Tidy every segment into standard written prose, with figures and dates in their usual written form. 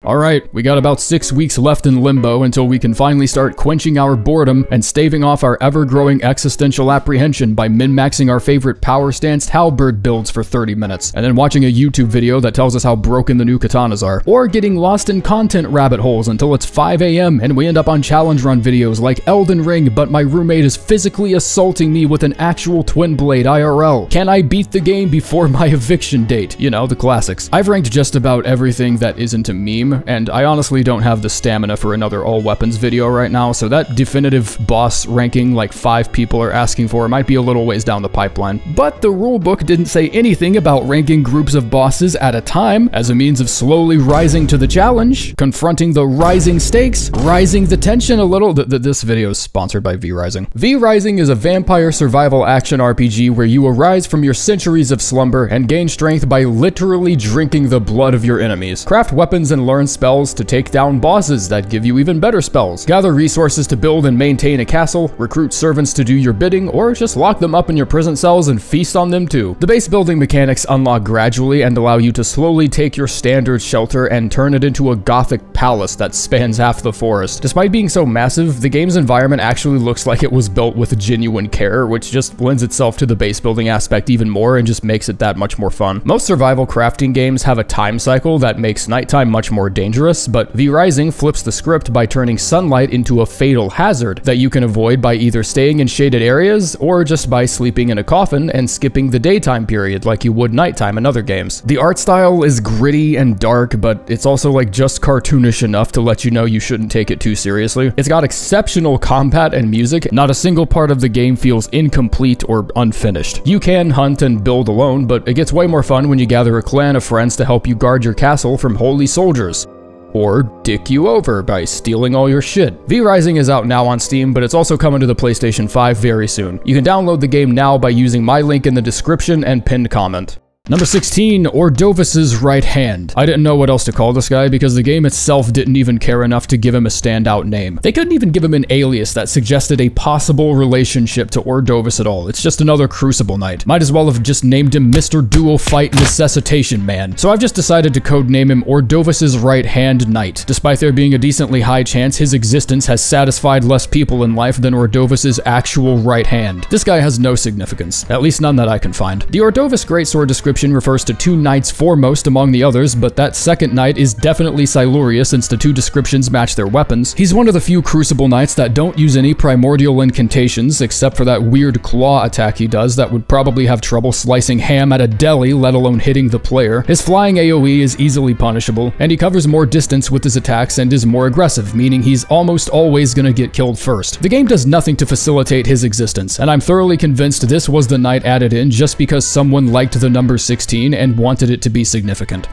Alright, we got about 6 weeks left in limbo until we can finally start quenching our boredom and staving off our ever-growing existential apprehension by min-maxing our favorite power-stanced halberd builds for 30 minutes, and then watching a YouTube video that tells us how broken the new katanas are, or getting lost in content rabbit holes until it's 5 AM and we end up on challenge run videos like Elden Ring, but my roommate is physically assaulting me with an actual twin blade IRL. Can I beat the game before my eviction date? You know, the classics. I've ranked just about everything that isn't a meme, and I honestly don't have the stamina for another all weapons video right now, so that definitive boss ranking like 5 people are asking for might be a little ways down the pipeline. But the rulebook didn't say anything about ranking groups of bosses at a time as a means of slowly rising to the challenge, confronting the rising stakes, rising the tension a little. This video is sponsored by V-Rising. V-Rising is a vampire survival action RPG where you arise from your centuries of slumber and gain strength by literally drinking the blood of your enemies. Craft weapons and learn spells to take down bosses that give you even better spells. Gather resources to build and maintain a castle, recruit servants to do your bidding, or just lock them up in your prison cells and feast on them too. The base building mechanics unlock gradually and allow you to slowly take your standard shelter and turn it into a gothic palace that spans half the forest. Despite being so massive, the game's environment actually looks like it was built with genuine care, which just lends itself to the base building aspect even more and just makes it that much more fun. Most survival crafting games have a time cycle that makes nighttime much more dangerous, but V-Rising flips the script by turning sunlight into a fatal hazard that you can avoid by either staying in shaded areas or just by sleeping in a coffin and skipping the daytime period like you would nighttime in other games. The art style is gritty and dark, but it's also like just cartoonish enough to let you know you shouldn't take it too seriously. It's got exceptional combat and music. Not a single part of the game feels incomplete or unfinished. You can hunt and build alone, but it gets way more fun when you gather a clan of friends to help you guard your castle from holy soldiers. Or dick you over by stealing all your shit. V-Rising is out now on Steam, but it's also coming to the PlayStation 5 very soon. You can download the game now by using my link in the description and pinned comment. Number 16, Ordovis's right hand. I didn't know what else to call this guy because the game itself didn't even care enough to give him a standout name. They couldn't even give him an alias that suggested a possible relationship to Ordovis at all. It's just another Crucible Knight. Might as well have just named him Mr. Dual Fight Necessitation Man. So I've just decided to codename him Ordovis's right hand knight. Despite there being a decently high chance his existence has satisfied less people in life than Ordovis's actual right hand. This guy has no significance, at least none that I can find. The Ordovis greatsword description refers to 2 knights foremost among the others, but that second knight is definitely Siluria since the 2 descriptions match their weapons. He's one of the few Crucible Knights that don't use any primordial incantations, except for that weird claw attack he does that would probably have trouble slicing ham at a deli, let alone hitting the player. His flying AoE is easily punishable, and he covers more distance with his attacks and is more aggressive, meaning he's almost always gonna get killed first. The game does nothing to facilitate his existence, and I'm thoroughly convinced this was the knight added in just because someone liked the number 16 and wanted it to be significant.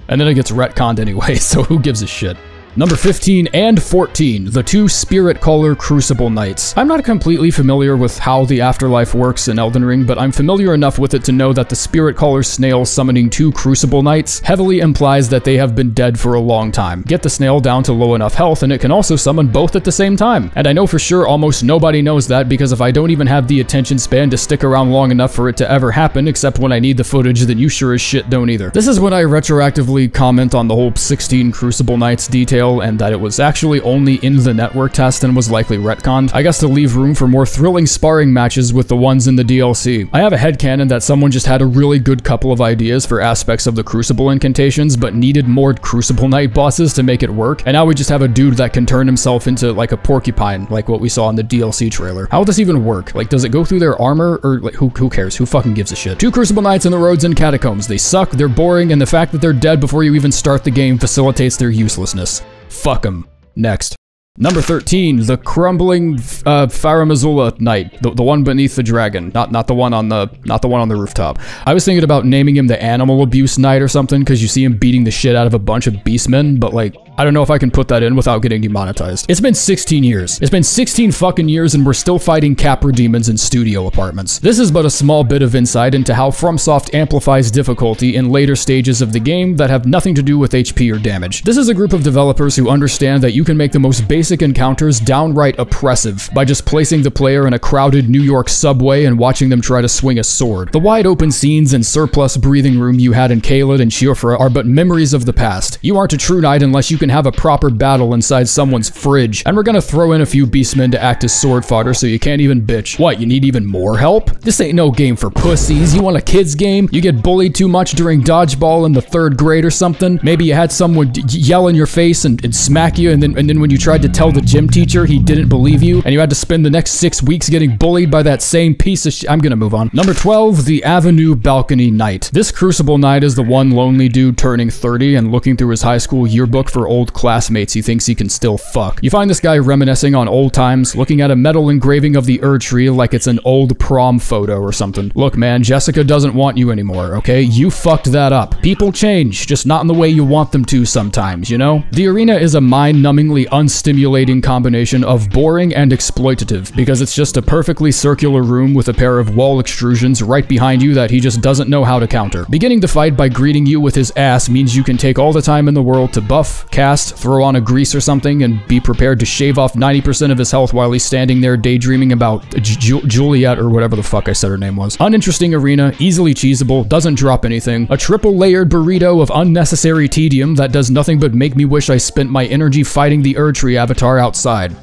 And then it gets retconned anyway, so who gives a shit? Number 15 and 14, the 2 Spiritcaller Crucible Knights. I'm not completely familiar with how the afterlife works in Elden Ring, but I'm familiar enough with it to know that the Spiritcaller snail summoning 2 Crucible Knights heavily implies that they have been dead for a long time. Get the snail down to low enough health and it can also summon both at the same time. And I know for sure almost nobody knows that because if I don't even have the attention span to stick around long enough for it to ever happen, except when I need the footage, then you sure as shit don't either. This is when I retroactively comment on the whole 16 Crucible Knights detail and that it was actually only in the network test and was likely retconned, I guess to leave room for more thrilling sparring matches with the ones in the DLC. I have a headcanon that someone just had a really good couple of ideas for aspects of the Crucible incantations, but needed more Crucible Knight bosses to make it work, and now we just have a dude that can turn himself into like a porcupine, like what we saw in the DLC trailer. How will this even work? Like, does it go through their armor, or like, who cares? Who fucking gives a shit? 2 Crucible Knights in the roads and catacombs. They suck, they're boring, and the fact that they're dead before you even start the game facilitates their uselessness. Fuck 'em. Next. Number 13, the Crumbling Farum Azula Knight, the one beneath the dragon, not the one on the rooftop. I was thinking about naming him the Animal Abuse Knight or something because you see him beating the shit out of a bunch of beastmen, but like I don't know if I can put that in without getting demonetized. It's been 16 years. It's been 16 fucking years and we're still fighting Capra demons in studio apartments. This is but a small bit of insight into how FromSoft amplifies difficulty in later stages of the game that have nothing to do with HP or damage. This is a group of developers who understand that you can make the most basic basic encounters downright oppressive by just placing the player in a crowded New York subway and watching them try to swing a sword. The wide open scenes and surplus breathing room you had in Caelid and Siofra are but memories of the past. You aren't a true knight unless you can have a proper battle inside someone's fridge, and we're gonna throw in a few beastmen to act as sword fodder so you can't even bitch. What, you need even more help? This ain't no game for pussies. You want a kid's game? You get bullied too much during dodgeball in the 3rd grade or something? Maybe you had someone yell in your face and smack you, and then when you tried to tell the gym teacher, he didn't believe you, and you had to spend the next 6 weeks getting bullied by that same piece of I'm gonna move on. Number 12, the Avenue Balcony Knight. This Crucible Knight is the one lonely dude turning 30 and looking through his high school yearbook for old classmates he thinks he can still fuck. You find this guy reminiscing on old times, looking at a metal engraving of the Erdtree like it's an old prom photo or something. Look, man, Jessica doesn't want you anymore, okay? You fucked that up. People change, just not in the way you want them to sometimes, you know? The arena is a mind-numbingly unstimulating combination of boring and exploitative, because it's just a perfectly circular room with a pair of wall extrusions right behind you that he just doesn't know how to counter. Beginning the fight by greeting you with his ass means you can take all the time in the world to buff, cast, throw on a grease or something, and be prepared to shave off 90% of his health while he's standing there daydreaming about Juliet or whatever the fuck I said her name was. Uninteresting arena, easily cheesable, doesn't drop anything, a triple layered burrito of unnecessary tedium that does nothing but make me wish I spent my energy fighting the Erdtree avatar outside.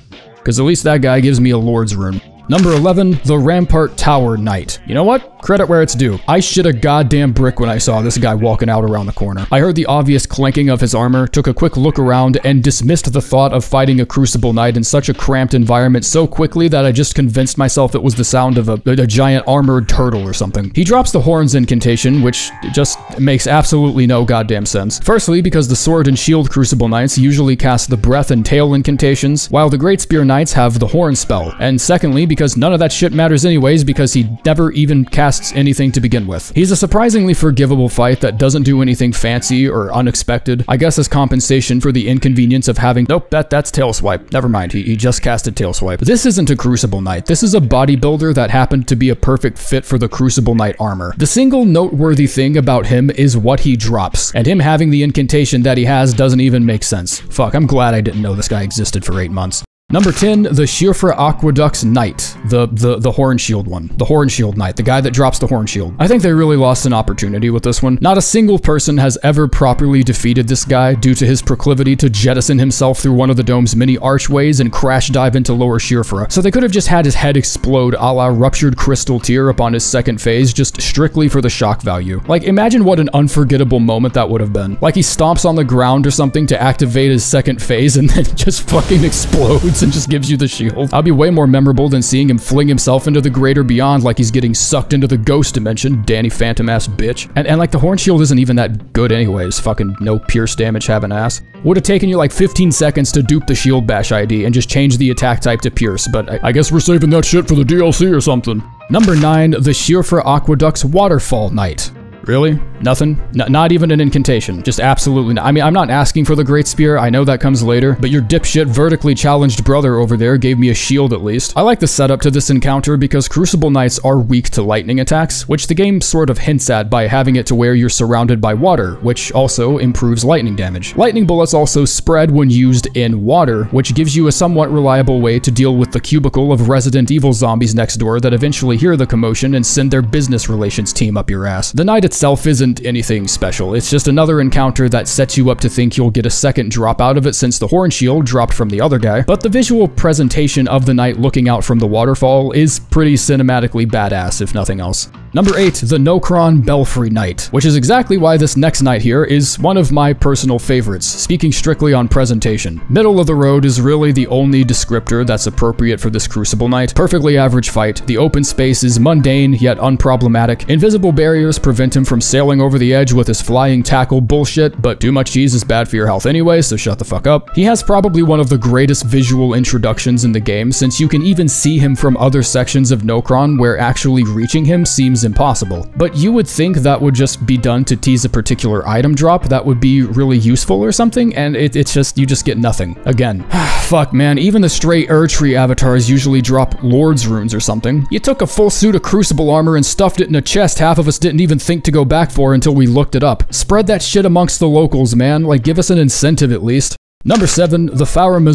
Cause at least that guy gives me a Lord's rune. Number 11, the Rampart Tower Knight. You know what? Credit where it's due. I shit a goddamn brick when I saw this guy walking out around the corner. I heard the obvious clanking of his armor, took a quick look around, and dismissed the thought of fighting a Crucible Knight in such a cramped environment so quickly that I just convinced myself it was the sound of a giant armored turtle or something. He drops the horns incantation, which just makes absolutely no goddamn sense. Firstly, because the Sword and Shield Crucible Knights usually cast the breath and tail incantations, while the Great Spear Knights have the horn spell. And secondly, because none of that shit matters anyways, because he never even casts anything to begin with. He's a surprisingly forgivable fight that doesn't do anything fancy or unexpected, I guess as compensation for the inconvenience of having— nope, that's Tail Swipe. Never mind, he just casted Tail Swipe. This isn't a Crucible Knight. This is a bodybuilder that happened to be a perfect fit for the Crucible Knight armor. The single noteworthy thing about him is what he drops, and him having the incantation that he has doesn't even make sense. Fuck, I'm glad I didn't know this guy existed for 8 months. Number 10, the Siofra Aqueducts Knight, the Hornshield one. The Hornshield Knight, the guy that drops the Hornshield. I think they really lost an opportunity with this one. Not a single person has ever properly defeated this guy due to his proclivity to jettison himself through one of the dome's many archways and crash dive into lower Siofra. So they could have just had his head explode a la ruptured crystal tear upon his second phase, just strictly for the shock value. Like, imagine what an unforgettable moment that would have been. Like he stomps on the ground or something to activate his second phase and then just fucking explodes and just gives you the shield. That'd be way more memorable than seeing him fling himself into the greater beyond like he's getting sucked into the ghost dimension, Danny Phantom ass bitch. And like the Hornshield isn't even that good anyways, fucking no pierce damage having ass. Would have taken you like 15 seconds to dupe the shield bash ID and just change the attack type to pierce, but I guess we're saving that shit for the DLC or something. Number 9, the Siofra Aqueducts Waterfall Knight. Really? Nothing? Not even an incantation. Just absolutely not. I mean, I'm not asking for the Great Spear. I know that comes later, but your dipshit vertically challenged brother over there gave me a shield at least. I like the setup to this encounter because Crucible Knights are weak to lightning attacks, which the game sort of hints at by having it to where you're surrounded by water, which also improves lightning damage. Lightning bullets also spread when used in water, which gives you a somewhat reliable way to deal with the cubicle of Resident Evil zombies next door that eventually hear the commotion and send their business relations team up your ass. The knight itself isn't anything special. It's just another encounter that sets you up to think you'll get a second drop out of it since the Hornshield dropped from the other guy, but the visual presentation of the knight looking out from the waterfall is pretty cinematically badass, if nothing else. Number 8, the Nokron Belfry Knight, which is exactly why this next knight here is one of my personal favorites, speaking strictly on presentation. Middle of the road is really the only descriptor that's appropriate for this Crucible Knight. Perfectly average fight. The open space is mundane yet unproblematic. Invisible barriers prevent him from sailing over the edge with his flying tackle bullshit, but too much cheese is bad for your health anyway, so shut the fuck up. He has probably one of the greatest visual introductions in the game, since you can even see him from other sections of Nokron where actually reaching him seems impossible. But you would think that would just be done to tease a particular item drop that would be really useful or something, and it's just, you just get nothing. Again. Fuck man, even the straight Erdtree avatars usually drop Lord's runes or something. You took a full suit of Crucible armor and stuffed it in a chest half of us didn't even think to go back for until we looked it up. Spread that shit amongst the locals, man. Like, give us an incentive at least. Number 7, the Farum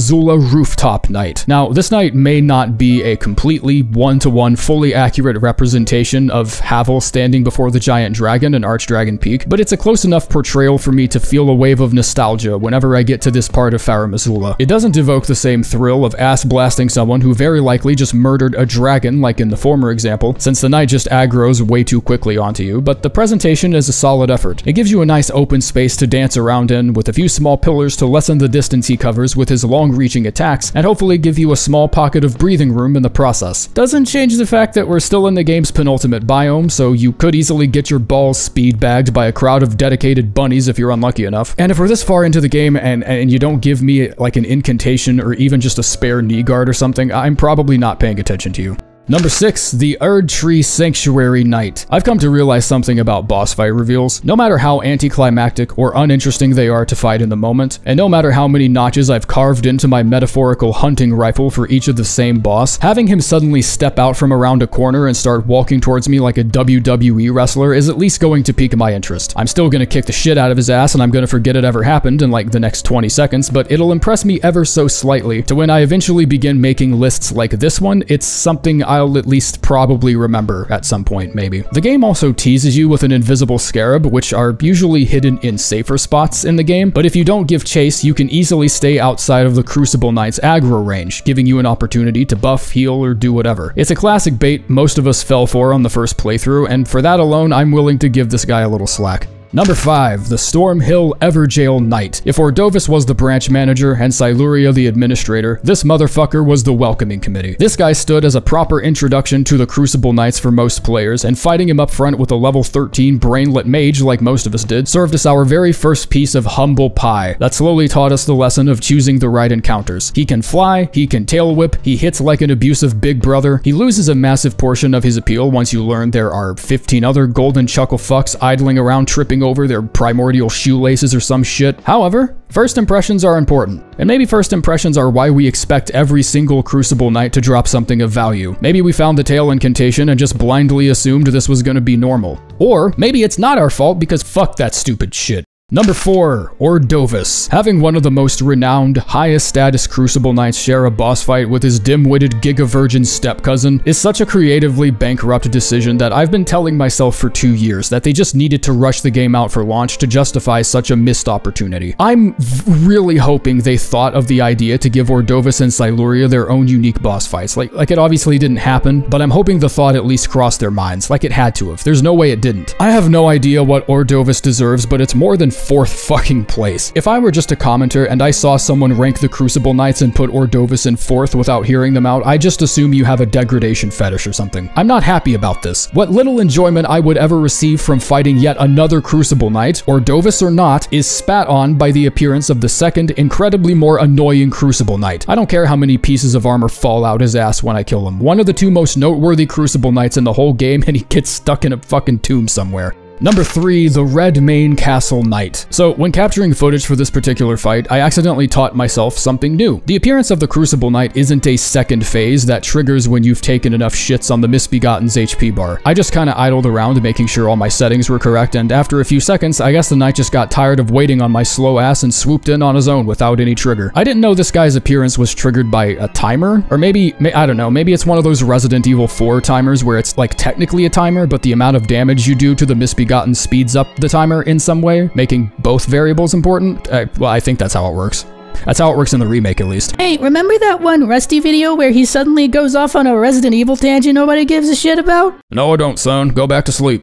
Rooftop Knight. Now, this knight may not be a completely one-to-one, fully accurate representation of Havel standing before the giant dragon in Archdragon Peak, but it's a close enough portrayal for me to feel a wave of nostalgia whenever I get to this part of Farum. It doesn't evoke the same thrill of ass-blasting someone who very likely just murdered a dragon like in the former example, since the knight just aggroes way too quickly onto you, but the presentation is a solid effort. It gives you a nice open space to dance around in, with a few small pillars to lessen the distance he covers with his long-reaching attacks, and hopefully give you a small pocket of breathing room in the process. Doesn't change the fact that we're still in the game's penultimate biome, so you could easily get your balls speed-bagged by a crowd of dedicated bunnies if you're unlucky enough. And if we're this far into the game and you don't give me like an incantation or even just a spare knee guard or something, I'm probably not paying attention to you. Number 6, the Erdtree Sanctuary Knight. I've come to realize something about boss fight reveals. No matter how anticlimactic or uninteresting they are to fight in the moment, and no matter how many notches I've carved into my metaphorical hunting rifle for each of the same boss, having him suddenly step out from around a corner and start walking towards me like a WWE wrestler is at least going to pique my interest. I'm still gonna kick the shit out of his ass and I'm gonna forget it ever happened in like the next 20 seconds, but it'll impress me ever so slightly to when I eventually begin making lists like this one, it's something I'll at least probably remember at some point, maybe. The game also teases you with an invisible scarab, which are usually hidden in safer spots in the game, but if you don't give chase, you can easily stay outside of the Crucible Knights aggro range, giving you an opportunity to buff, heal, or do whatever. It's a classic bait most of us fell for on the first playthrough, and for that alone, I'm willing to give this guy a little slack. Number 5, the Stormhill Evergaol Knight. If Ordovis was the branch manager and Siluria the administrator, this motherfucker was the welcoming committee. This guy stood as a proper introduction to the Crucible Knights for most players, and fighting him up front with a level 13 brainlet mage like most of us did, served as our very first piece of humble pie that slowly taught us the lesson of choosing the right encounters. He can fly, he can tail whip, he hits like an abusive big brother, he loses a massive portion of his appeal once you learn there are 15 other golden chuckle fucks idling around tripping over their primordial shoelaces or some shit. However, first impressions are important. And maybe first impressions are why we expect every single Crucible Knight to drop something of value. Maybe we found the tail incantation and just blindly assumed this was gonna be normal. Or maybe it's not our fault because fuck that stupid shit. Number 4, Ordovis. Having one of the most renowned, highest status Crucible Knights share a boss fight with his dim-witted giga-virgin step-cousin is such a creatively bankrupt decision that I've been telling myself for 2 years that they just needed to rush the game out for launch to justify such a missed opportunity. I'm really hoping they thought of the idea to give Ordovis and Siluria their own unique boss fights. Like it obviously didn't happen, but I'm hoping the thought at least crossed their minds, like it had to have. There's no way it didn't. I have no idea what Ordovis deserves, but it's more than 4th fucking place. If I were just a commenter and I saw someone rank the Crucible Knights and put Ordovis in 4th without hearing them out, I just assume you have a degradation fetish or something. I'm not happy about this. What little enjoyment I would ever receive from fighting yet another Crucible Knight, Ordovis or not, is spat on by the appearance of the second, incredibly more annoying Crucible Knight. I don't care how many pieces of armor fall out his ass when I kill him. One of the 2 most noteworthy Crucible Knights in the whole game, and he gets stuck in a fucking tomb somewhere. Number 3, the Redmane Castle Knight. So, when capturing footage for this particular fight, I accidentally taught myself something new. The appearance of the Crucible Knight isn't a second phase that triggers when you've taken enough shits on the Misbegotten's HP bar. I just kinda idled around making sure all my settings were correct, and after a few seconds, I guess the Knight just got tired of waiting on my slow ass and swooped in on his own without any trigger. I didn't know this guy's appearance was triggered by a timer, or maybe, I don't know, maybe it's one of those Resident Evil 4 timers where it's like technically a timer, but the amount of damage you do to the Misbegotten speeds up the timer in some way, making both variables important. Well, I think that's how it works. That's how it works in the remake, at least. Hey, remember that one Rusty video where he suddenly goes off on a Resident Evil tangent nobody gives a shit about? No, I don't, son. Go back to sleep.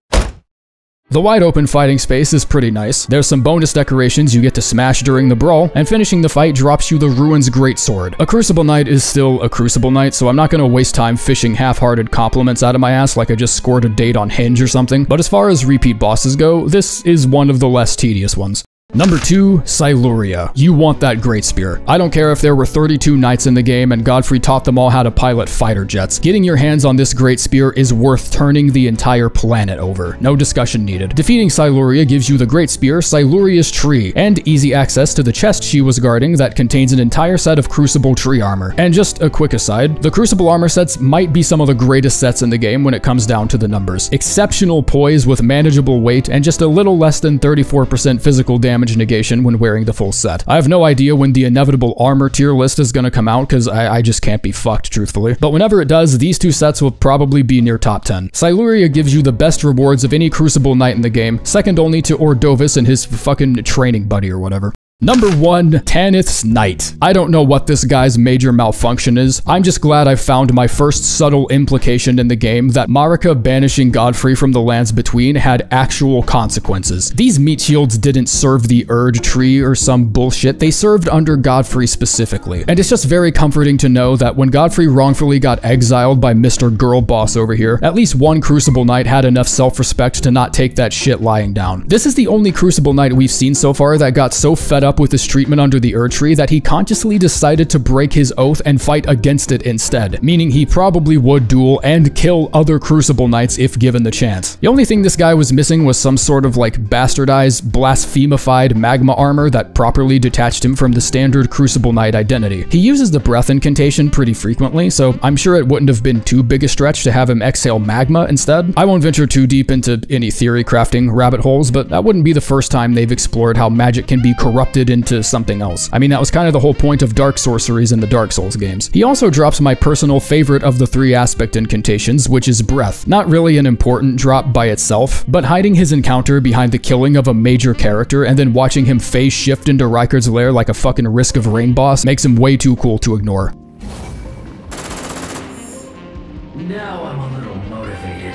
The wide open fighting space is pretty nice. There's some bonus decorations you get to smash during the brawl, and finishing the fight drops you the Ruin's Greatsword. A Crucible Knight is still a Crucible Knight, so I'm not gonna waste time fishing half-hearted compliments out of my ass like I just scored a date on Hinge or something, but as far as repeat bosses go, this is one of the less tedious ones. Number 2, Siluria. You want that Great Spear. I don't care if there were 32 knights in the game and Godfrey taught them all how to pilot fighter jets. Getting your hands on this Great Spear is worth turning the entire planet over. No discussion needed. Defeating Siluria gives you the Great Spear, Siluria's Tree, and easy access to the chest she was guarding that contains an entire set of Crucible Tree armor. And just a quick aside, the Crucible armor sets might be some of the greatest sets in the game when it comes down to the numbers. Exceptional poise with manageable weight and just a little less than 34% physical damage damage negation when wearing the full set. I have no idea when the inevitable armor tier list is gonna come out because I just can't be fucked, truthfully. But whenever it does, these two sets will probably be near top 10. Siluria gives you the best rewards of any Crucible Knight in the game, second only to Ordovis and his fucking training buddy or whatever. Number 1, Tanith's Knight. I don't know what this guy's major malfunction is. I'm just glad I found my first subtle implication in the game that Marika banishing Godfrey from the lands between had actual consequences. These meat shields didn't serve the Erdtree or some bullshit, they served under Godfrey specifically. And it's just very comforting to know that when Godfrey wrongfully got exiled by Mr. Girl Boss over here, at least one Crucible Knight had enough self-respect to not take that shit lying down. This is the only Crucible Knight we've seen so far that got so fed up with his treatment under the Erdtree that he consciously decided to break his oath and fight against it instead, meaning he probably would duel and kill other Crucible Knights if given the chance. The only thing this guy was missing was some sort of like bastardized, blasphemified magma armor that properly detached him from the standard Crucible Knight identity. He uses the breath incantation pretty frequently, so I'm sure it wouldn't have been too big a stretch to have him exhale magma instead. I won't venture too deep into any theory crafting rabbit holes, but that wouldn't be the first time they've explored how magic can be corrupted into something else. I mean, that was kind of the whole point of dark sorceries in the Dark Souls games. He also drops my personal favorite of the 3 aspect incantations, which is breath. Not really an important drop by itself, but hiding his encounter behind the killing of a major character and then watching him phase shift into Rykard's lair like a fucking Risk of Rain boss makes him way too cool to ignore. Now I'm a little motivated.